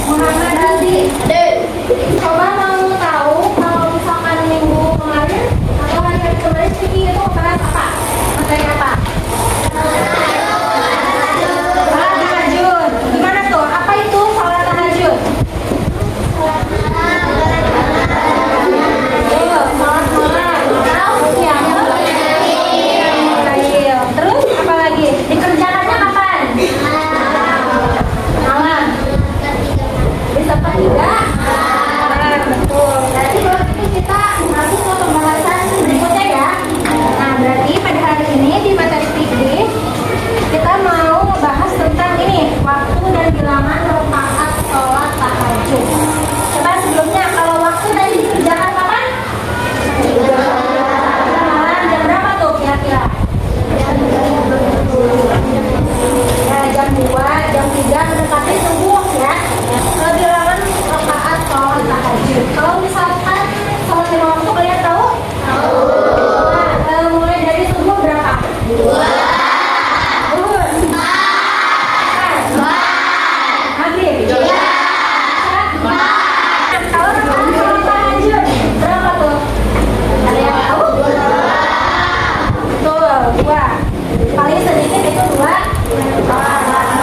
Muhammad Aldi. Coba mau tahu kalau misalkan minggu kemarin atau hari kemarin Vicky itu kelas apa? Materi apa? Sholat tahajud. Gimana tuh? Apa itu sholat tahajud? Sholat malam. Ya. Terus apa lagi? Dikerjakannya kapan? Malam. Bisa ketiga? Betul. Berarti kalau gitu kita masuk ke pembahasan berikutnya ya. Nah, berarti pada hari ini di materi fikih kita mau membahas tentang ini, waktu dan bilangan rakaat sholat tahajud. Coba sebelumnya kalau waktu tadi dikerjakan kapan? Malam jam berapa tuh kira-kira? Ya, jam 2, jam 3 mendekati subuh ya. Bilangan rakaat sholat tahajud. Kalau misalkan sholat 5 waktu kalian tahu? Nah, mulai dari subuh berapa? 2. Maghrib? 3. Kalau rakaat sholat tahajud berapa tuh? Kalian tahu? Betul, 2. Paling sedikit itu 2.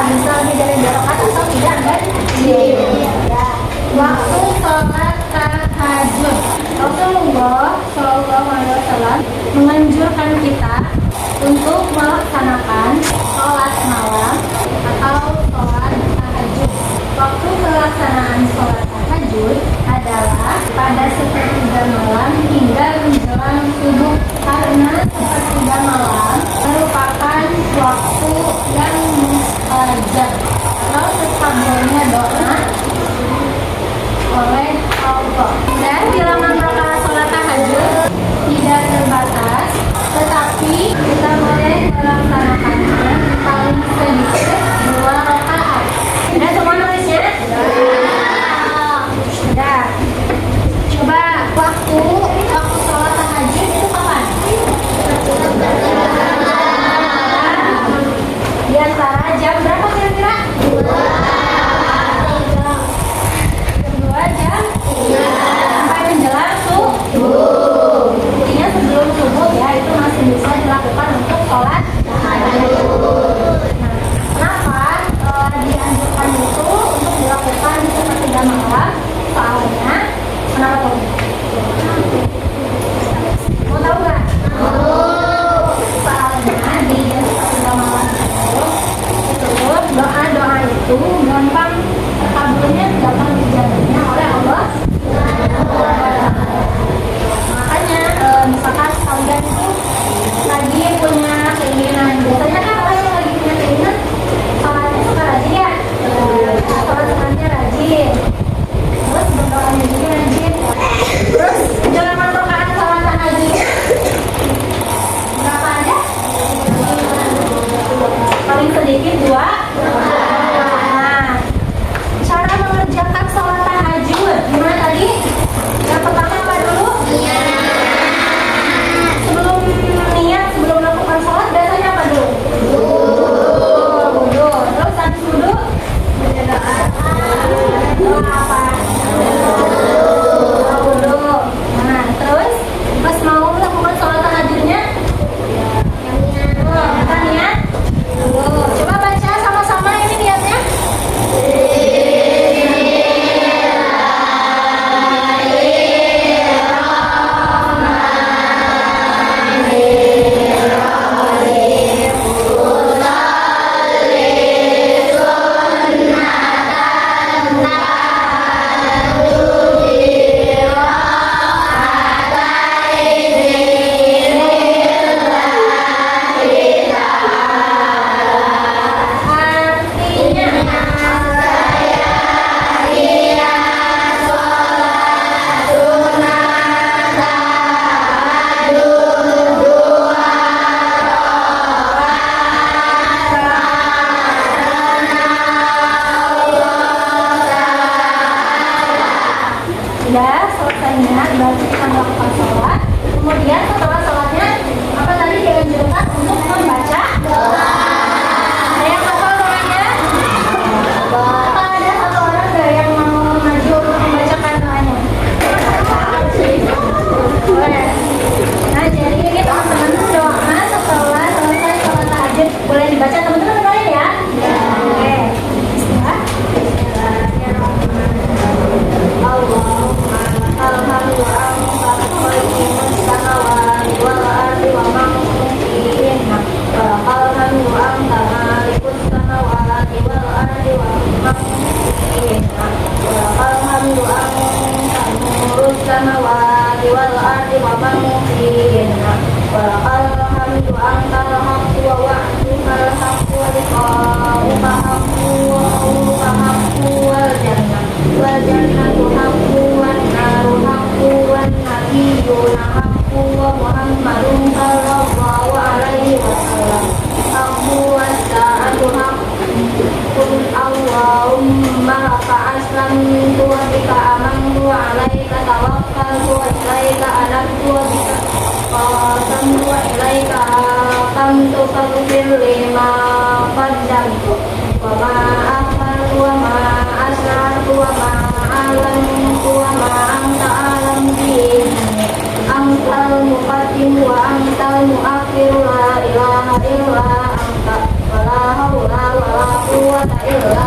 Bisa lebih dari 2 rakaat atau tidak kan? Ya. Waktu sholat tahajud, Rasulullah Shallallahu Alaihi Wasallam menganjurkan kita untuk melaksanakan sholat malam atau sholat tahajud. Waktu pelaksanaan sholat tahajud adalah pada sepertiga malam hingga menjelang subuh, karena sepertiga malam merupakan waktu yang mustajab atau terkabulnya doa oleh Allah. Dan bilangan rakaat sholat tahajud tidak terbatas, tetapi kita boleh melaksanakannya paling sedikit 2 rakaat. Sudah semua nulisnya? Sudah. Coba waktu sholat tahajud itu kapan? Di antara jam berapa kira-kira? 2 jam 3 sampai menjelang subuh. Intinya sebelum subuh ya, itu masih bisa dilakukan untuk sholat tahajud. Nah, kenapa dianjurkan itu untuk dilakukan di sepertiga malam? Soalnya kenapa tuh? Mau tahu nggak? Soalnya di sepertiga malam itu doa-doa itu gampang terkabulnya, gampang dijadinya oleh Allah. Makanya misalkan kalian itu lagi punya keinginan, biasanya kan orang yang lagi punya keinginan sholatnya suka rajin ya, sholat sunatnya rajin, terus berdoanya juga rajin. Terus bilangan rakaat sholat tahajud berapa aja? Paling sedikit 2. Cara mengerjakan sholat tahajud gimana tadi? Yang pertama apa dulu? Sebelum melakukan sholat biasanya apa dulu? Wudu. Terus habis wudu? Doa apa? Wudu. Nah, terus pas mau melakukan sholat tahajudnya? Kita niat. Coba baca sama-sama huwa as-sa'atu qul Allahumma laka aslamtu wa bika amantu wa 'alaika tawakkaltu wa ilaika anabtu wa bika qasamtu wa ilaika aqamtu faghfir lima qaddamtu wa ma akhartu wa ma asrartu wa ma a'lantu wa ma anta a'lam bihi antal muqaddim wa antal muakhir la ilaha illa anta wa la hawla wa la quwwata illa